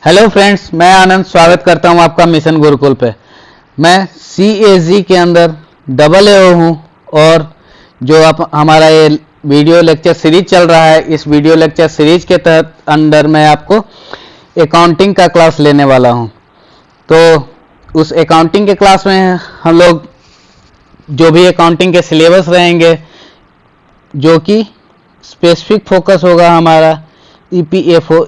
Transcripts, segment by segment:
Hello friends, मैं आनंद स्वागत करता हूं आपका मिशन गुरुकुल पे। मैं CAG के अंदर AA हूं और जो आप हमारा ये वीडियो लेक्चर सीरीज चल रहा है, इस वीडियो लेक्चर सीरीज के तहत अंदर मैं आपको अकाउंटिंग का क्लास लेने वाला हूं। तो उस अकाउंटिंग के क्लास में हम लोग जो भी अकाउंटिंग के सिलेबस रहेंगे, जो कि स्पेसिफिक फोकस होगा हमारा EPFO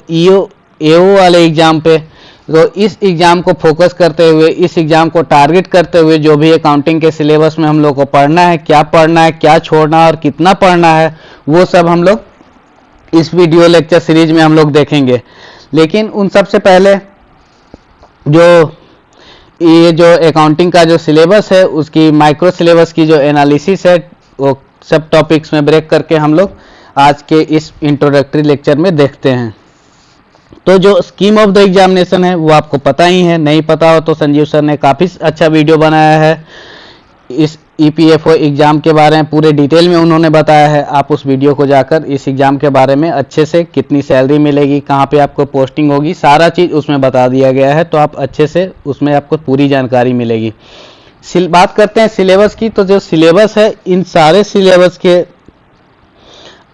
AO वाले एग्जाम पे, तो इस एग्जाम को फोकस करते हुए, इस एग्जाम को टारगेट करते हुए जो भी अकाउंटिंग के सिलेबस में हम लोग को पढ़ना है, क्या छोड़ना है और कितना पढ़ना है, वो सब हम लोग इस वीडियो लेक्चर सीरीज में हम लोग देखेंगे। लेकिन उन सबसे पहले जो अकाउंटिंग का जो सिलेबस है, उसकी माइक्रो सिलेबस की जो एनालिसिस है, वो सब टॉपिक्स में ब्रेक करके हम लोग आज के इस इंट्रोडक्टरी लेक्चर में देखते हैं। तो जो स्कीम ऑफ द एग्जामिनेशन है वो आपको पता ही है, नहीं पता हो तो संजीव सर ने काफ़ी अच्छा वीडियो बनाया है इस EPFO एग्ज़ाम के बारे में, पूरे डिटेल में उन्होंने बताया है। आप उस वीडियो को जाकर इस एग्ज़ाम के बारे में अच्छे से, कितनी सैलरी मिलेगी, कहाँ पे आपको पोस्टिंग होगी, सारा चीज़ उसमें बता दिया गया है। तो आप अच्छे से उसमें आपको पूरी जानकारी मिलेगी। बात करते हैं सिलेबस की, तो जो सिलेबस है, इन सारे सिलेबस के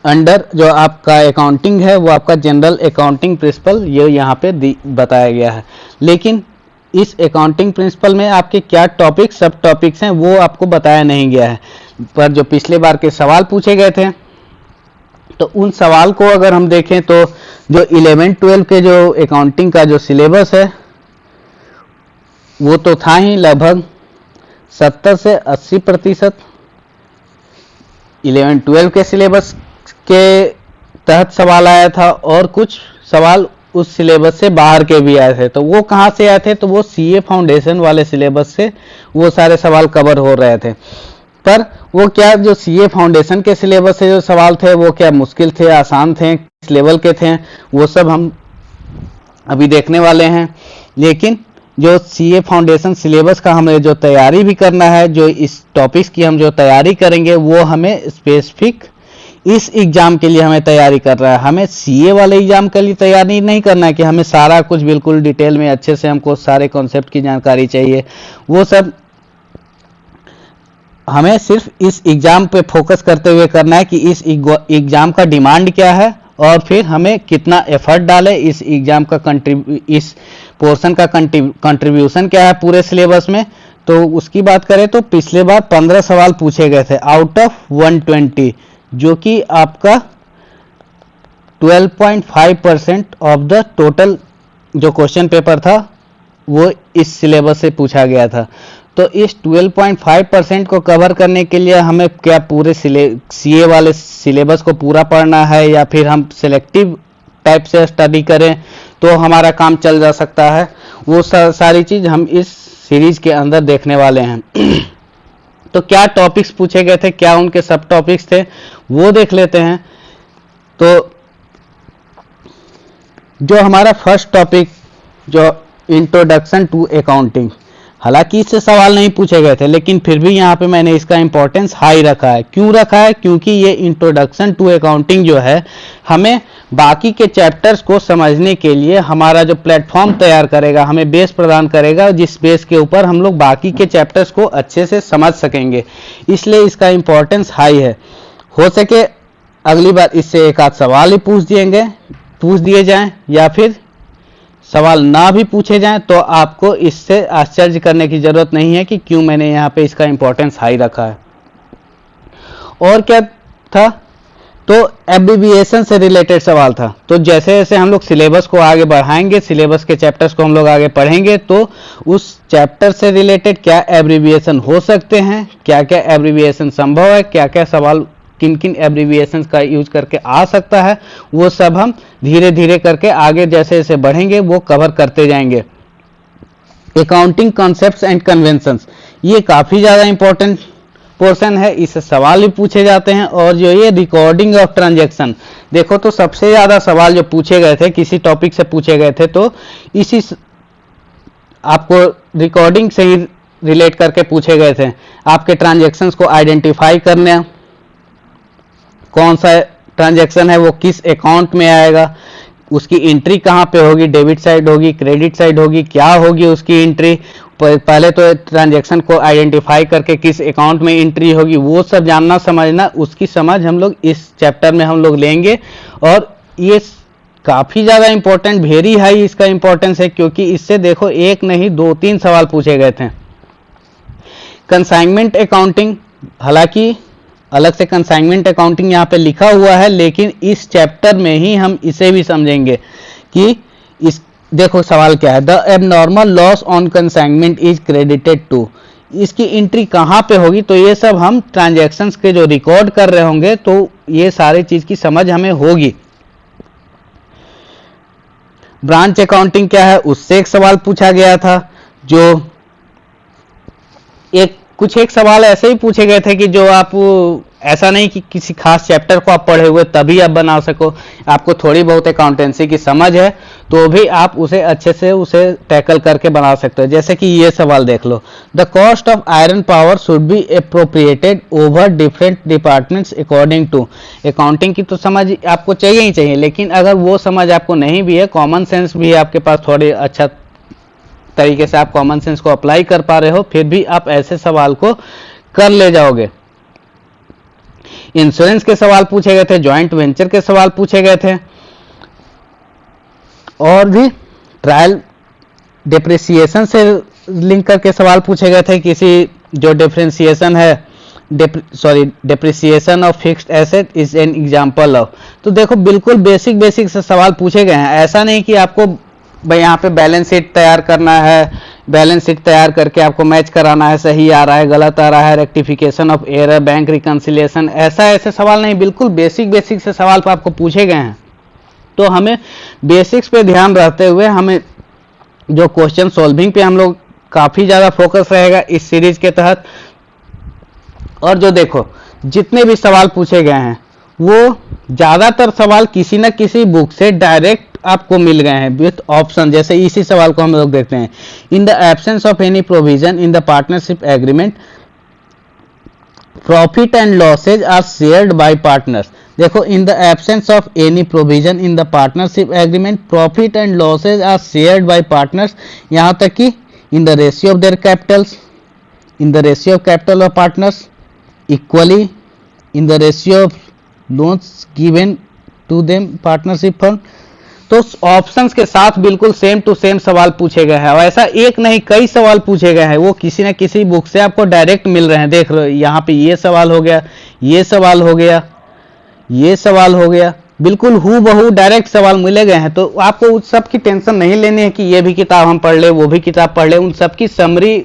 अंडर जो आपका अकाउंटिंग है वो आपका जनरल अकाउंटिंग प्रिंसिपल ये यहाँ पे बताया गया है। लेकिन इस अकाउंटिंग प्रिंसिपल में आपके क्या टॉपिक सब टॉपिक्स हैं वो आपको बताया नहीं गया है। पर जो पिछले बार के सवाल पूछे गए थे, तो उन सवाल को अगर हम देखें तो जो 11-12 के जो अकाउंटिंग का जो सिलेबस है वो तो था ही लगभग 70 से 80% 11-12 के सिलेबस के तहत सवाल आया था, और कुछ सवाल उस सिलेबस से बाहर के भी आए थे। तो वो कहाँ से आए थे? तो वो CA फाउंडेशन वाले सिलेबस से वो सारे सवाल कवर हो रहे थे। पर वो क्या, जो CA फाउंडेशन के सिलेबस से जो सवाल थे वो क्या मुश्किल थे, आसान थे, किस लेवल के थे, वो सब हम अभी देखने वाले हैं। लेकिन जो CA फाउंडेशन सिलेबस का हमें जो तैयारी भी करना है, जो इस टॉपिक्स की हम जो तैयारी करेंगे, वो हमें स्पेसिफिक इस एग्जाम के लिए हमें तैयारी कर रहा है। हमें CA वाले एग्जाम के लिए तैयारी नहीं करना है कि हमें सारा कुछ बिल्कुल डिटेल में अच्छे से हमको सारे कॉन्सेप्ट की जानकारी चाहिए। वो सब हमें सिर्फ इस एग्जाम पे फोकस करते हुए करना है कि इस एग्जाम का डिमांड क्या है और फिर हमें कितना एफर्ट डाले इस एग्जाम का इस पोर्शन का कंट्रीब्यूशन क्या है पूरे सिलेबस में। तो उसकी बात करें तो पिछले बार 15 सवाल पूछे गए थे आउट ऑफ 120, जो कि आपका 12.5% ऑफ द टोटल जो क्वेश्चन पेपर था वो इस सिलेबस से पूछा गया था। तो इस 12.5% को कवर करने के लिए हमें क्या पूरे CA वाले सिलेबस को पूरा पढ़ना है, या फिर हम सिलेक्टिव टाइप से स्टडी करें तो हमारा काम चल जा सकता है? वो सारी चीज़ हम इस सीरीज के अंदर देखने वाले हैं। तो क्या टॉपिक्स पूछे गए थे, क्या उनके सब टॉपिक्स थे, वो देख लेते हैं। तो जो हमारा फर्स्ट टॉपिक, जो इंट्रोडक्शन टू अकाउंटिंग, हालांकि इससे सवाल नहीं पूछे गए थे, लेकिन फिर भी यहाँ पे मैंने इसका इंपॉर्टेंस हाई रखा है। क्यों रखा है? क्योंकि ये इंट्रोडक्शन टू अकाउंटिंग जो है, हमें बाकी के चैप्टर्स को समझने के लिए हमारा जो प्लेटफॉर्म तैयार करेगा, हमें बेस प्रदान करेगा, जिस बेस के ऊपर हम लोग बाकी के चैप्टर्स को अच्छे से समझ सकेंगे। इसलिए इसका इंपॉर्टेंस हाई है। हो सके अगली बार इससे एक आध सवाल ही पूछ दिए जाएं, या फिर सवाल ना भी पूछे जाएं, तो आपको इससे आश्चर्य करने की जरूरत नहीं है कि क्यों मैंने यहाँ पे इसका इंपॉर्टेंस हाई रखा है। और क्या था? तो एब्रिविएशन से रिलेटेड सवाल था। तो जैसे जैसे हम लोग सिलेबस को आगे बढ़ाएंगे, सिलेबस के चैप्टर्स को हम लोग आगे पढ़ेंगे, तो उस चैप्टर से रिलेटेड क्या एब्रिविएशन हो सकते हैं, क्या क्या एब्रिविएशन संभव है, क्या क्या सवाल किन किन एब्रिविएशंस का यूज करके आ सकता है, वो सब हम धीरे धीरे करके आगे जैसे जैसे बढ़ेंगे वो कवर करते जाएंगे। अकाउंटिंग कॉन्सेप्ट्स एंड कन्वेंशंस, ये काफ़ी ज़्यादा इंपॉर्टेंट पोर्शन है, इससे सवाल भी पूछे जाते हैं। और जो ये रिकॉर्डिंग ऑफ ट्रांजैक्शन, देखो तो सबसे ज़्यादा सवाल जो पूछे गए थे, किसी टॉपिक से पूछे गए थे, तो इसी आपको रिकॉर्डिंग से ही रिलेट करके पूछे गए थे। आपके ट्रांजैक्शंस को आइडेंटिफाई करना, कौन सा ट्रांजैक्शन है वो किस अकाउंट में आएगा, उसकी एंट्री कहाँ पे होगी, डेबिट साइड होगी, क्रेडिट साइड होगी, क्या होगी उसकी एंट्री, पहले तो ट्रांजैक्शन को आइडेंटिफाई करके किस अकाउंट में एंट्री होगी, वो सब जानना समझना, उसकी समझ हम लोग इस चैप्टर में हम लोग लेंगे। और ये काफ़ी ज़्यादा इंपॉर्टेंट, वेरी हाई इसका इंपॉर्टेंस है, क्योंकि इससे देखो एक नहीं 2-3 सवाल पूछे गए थे। कंसाइनमेंट अकाउंटिंग, हालांकि अलग से कंसाइनमेंट अकाउंटिंग यहाँ पे लिखा हुआ है, लेकिन इस चैप्टर में ही हम इसे भी समझेंगे कि इस देखो सवाल क्या है, the abnormal loss on consignment is credited to, इसकी एंट्री कहाँ पे होगी। तो ये सब हम ट्रांजैक्शंस के जो रिकॉर्ड कर रहे होंगे तो ये सारी चीज की समझ हमें होगी। ब्रांच अकाउंटिंग क्या है, उससे एक सवाल पूछा गया था, जो एक सवाल ऐसे ही पूछे गए थे कि जो आप ऐसा नहीं कि किसी खास चैप्टर को आप पढ़े हुए तभी आप बना सको, आपको थोड़ी बहुत अकाउंटेंसी की समझ है तो भी आप उसे अच्छे से उसे टैकल करके बना सकते हो। जैसे कि ये सवाल देख लो, the cost of iron power should be appropriated over different departments according to, accounting की तो समझ आपको चाहिए ही चाहिए, लेकिन अगर वो समझ आपको नहीं भी है, कॉमन सेंस भी है आपके पास, थोड़ी अच्छा तरीके से आप कॉमन सेंस को अप्लाई कर पा रहे हो, फिर भी आप ऐसे सवाल को कर ले जाओगे। इंश्योरेंस के सवाल पूछे गए थे, जॉइंट वेंचर के सवाल पूछे गए थे, और भी ट्रायल डिप्रिसिएशन से लिंक करके सवाल पूछे गए थे, किसी जो डिफरेंशिएशन है depreciation of fixed asset is an example of. तो देखो बिल्कुल बेसिक से सवाल पूछे गए हैं, ऐसा नहीं कि आपको भाई यहाँ पे बैलेंस शीट तैयार करना है, बैलेंस शीट तैयार करके आपको मैच कराना है, सही आ रहा है गलत आ रहा है, rectification of error, bank reconciliation, ऐसे सवाल नहीं, बिल्कुल बेसिक से सवाल आपको पूछे गए हैं। तो हमें बेसिक्स पे ध्यान रखते हुए हमें जो क्वेश्चन सॉल्विंग पे हम लोग काफ़ी ज़्यादा फोकस रहेगा इस सीरीज के तहत। और जो देखो जितने भी सवाल पूछे गए हैं वो ज़्यादातर सवाल किसी न किसी बुक से डायरेक्ट आपको मिल गए हैं विथ ऑप्शन। जैसे इसी सवाल को हम लोग देखते हैं, in the absence of any provision in the partnership agreement profit and losses are shared by partners. देखो in the absence of any provision in the partnership agreement profit and losses are shared by partners, यहाँ तक कि in the ratio of their capitals, in the ratio of capital of partners equally, in the ratio of loans given to them partnership fund. तो options के साथ बिल्कुल same to same सवाल पूछे गए हैं, और ऐसा एक नहीं कई सवाल पूछे गए हैं, वो किसी न किसी बुक से आपको डायरेक्ट मिल रहे हैं। देख लो यहाँ पे ये सवाल हो गया, ये सवाल हो गया, ये सवाल हो गया, बिल्कुल हूबहू डायरेक्ट सवाल मिले गए हैं। तो आपको उस सब की टेंशन नहीं लेनी है कि ये भी किताब हम पढ़ ले, वो भी किताब पढ़ ले, उन सब की समरी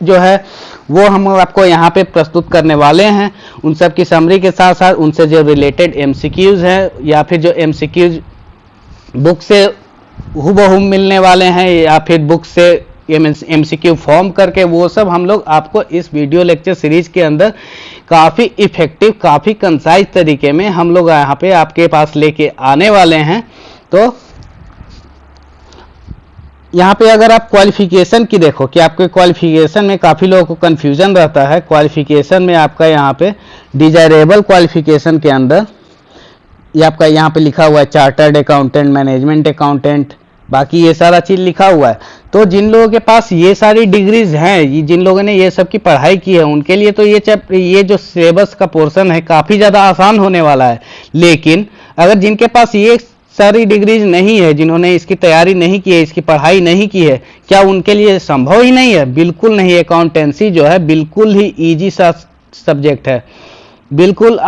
जो है वो हम आपको यहाँ पे प्रस्तुत करने वाले हैं। उन सब की समरी के साथ साथ उनसे जो रिलेटेड एमसीक्यूज है या फिर जो एमसीक्यूज बुक से हूबहू मिलने वाले हैं या फिर बुक से एमसीक्यू फॉर्म करके, वो सब हम लोग आपको इस वीडियो लेक्चर सीरीज के अंदर काफ़ी इफेक्टिव, काफ़ी कंसाइज तरीके में हम लोग यहाँ पे आपके पास लेके आने वाले हैं। तो यहाँ पे अगर आप क्वालिफिकेशन की देखो कि आपके क्वालिफिकेशन में काफ़ी लोगों को कन्फ्यूजन रहता है। क्वालिफिकेशन में आपका यहाँ पे डिजायरेबल क्वालिफिकेशन के अंदर ये आपका यहाँ पे लिखा हुआ है चार्टर्ड अकाउंटेंट, मैनेजमेंट अकाउंटेंट, बाकी ये सारा चीज़ लिखा हुआ है। तो जिन लोगों के पास ये सारी डिग्रीज हैं, जिन लोगों ने ये सब की पढ़ाई की है, उनके लिए तो ये जो सिलेबस का पोर्शन है काफ़ी ज़्यादा आसान होने वाला है। लेकिन अगर जिनके पास ये सारी डिग्रीज नहीं है, जिन्होंने इसकी तैयारी नहीं की है, इसकी पढ़ाई नहीं की है, क्या उनके लिए संभव ही नहीं है? बिल्कुल नहीं। अकाउंटेंसी जो है बिल्कुल ही ईजी सा सब्जेक्ट है। बिल्कुल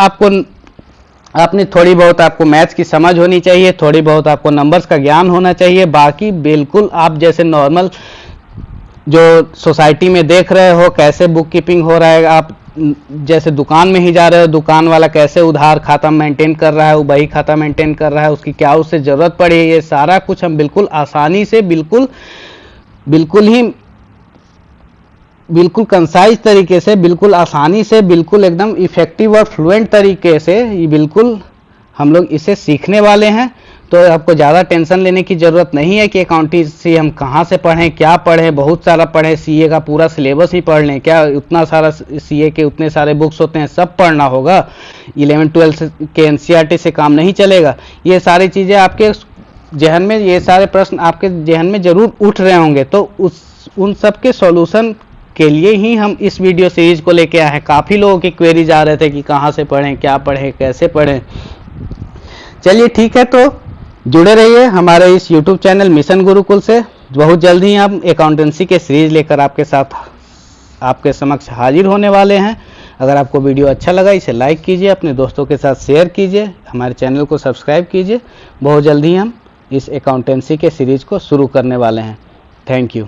आपने थोड़ी बहुत आपको मैथ्स की समझ होनी चाहिए, थोड़ी बहुत आपको नंबर्स का ज्ञान होना चाहिए, बाकी बिल्कुल आप जैसे नॉर्मल जो सोसाइटी में देख रहे हो कैसे बुक कीपिंग हो रहा है, आप जैसे दुकान में ही जा रहे हो, दुकान वाला कैसे उधार खाता मेंटेन कर रहा है, वो बही खाता मेंटेन कर रहा है, उसकी क्या उससे ज़रूरत पड़ी है, ये सारा कुछ हम बिल्कुल आसानी से बिल्कुल कंसाइज तरीके से, बिल्कुल आसानी से, बिल्कुल एकदम इफेक्टिव और फ्लुएंट तरीके से ये बिल्कुल हम लोग इसे सीखने वाले हैं। तो आपको ज़्यादा टेंशन लेने की ज़रूरत नहीं है कि अकाउंटेंसी हम कहाँ से पढ़ें, क्या पढ़ें, बहुत सारा पढ़ें, सीए का पूरा सिलेबस ही पढ़ लें, क्या उतना सारा सीए के उतने सारे बुक्स होते हैं, सब पढ़ना होगा। 11-12 के एनसीईआरटी से काम नहीं चलेगा। ये सारी चीज़ें आपके जहन में ये सारे प्रश्न आपके जहन में जरूर उठ रहे होंगे, तो उन सब के सॉल्यूशन के लिए ही हम इस वीडियो सीरीज को लेके आए हैं। काफ़ी लोगों की क्वेरीज आ रहे थे कि कहाँ से पढ़ें, क्या पढ़ें, कैसे पढ़ें। चलिए ठीक है, तो जुड़े रहिए हमारे इस YouTube चैनल मिशन गुरुकुल से। बहुत जल्द ही हम अकाउंटेंसी के सीरीज लेकर आपके समक्ष हाजिर होने वाले हैं। अगर आपको वीडियो अच्छा लगा इसे लाइक कीजिए, अपने दोस्तों के साथ शेयर कीजिए, हमारे चैनल को सब्सक्राइब कीजिए। बहुत जल्द ही हम इस अकाउंटेंसी के सीरीज को शुरू करने वाले हैं। Thank you.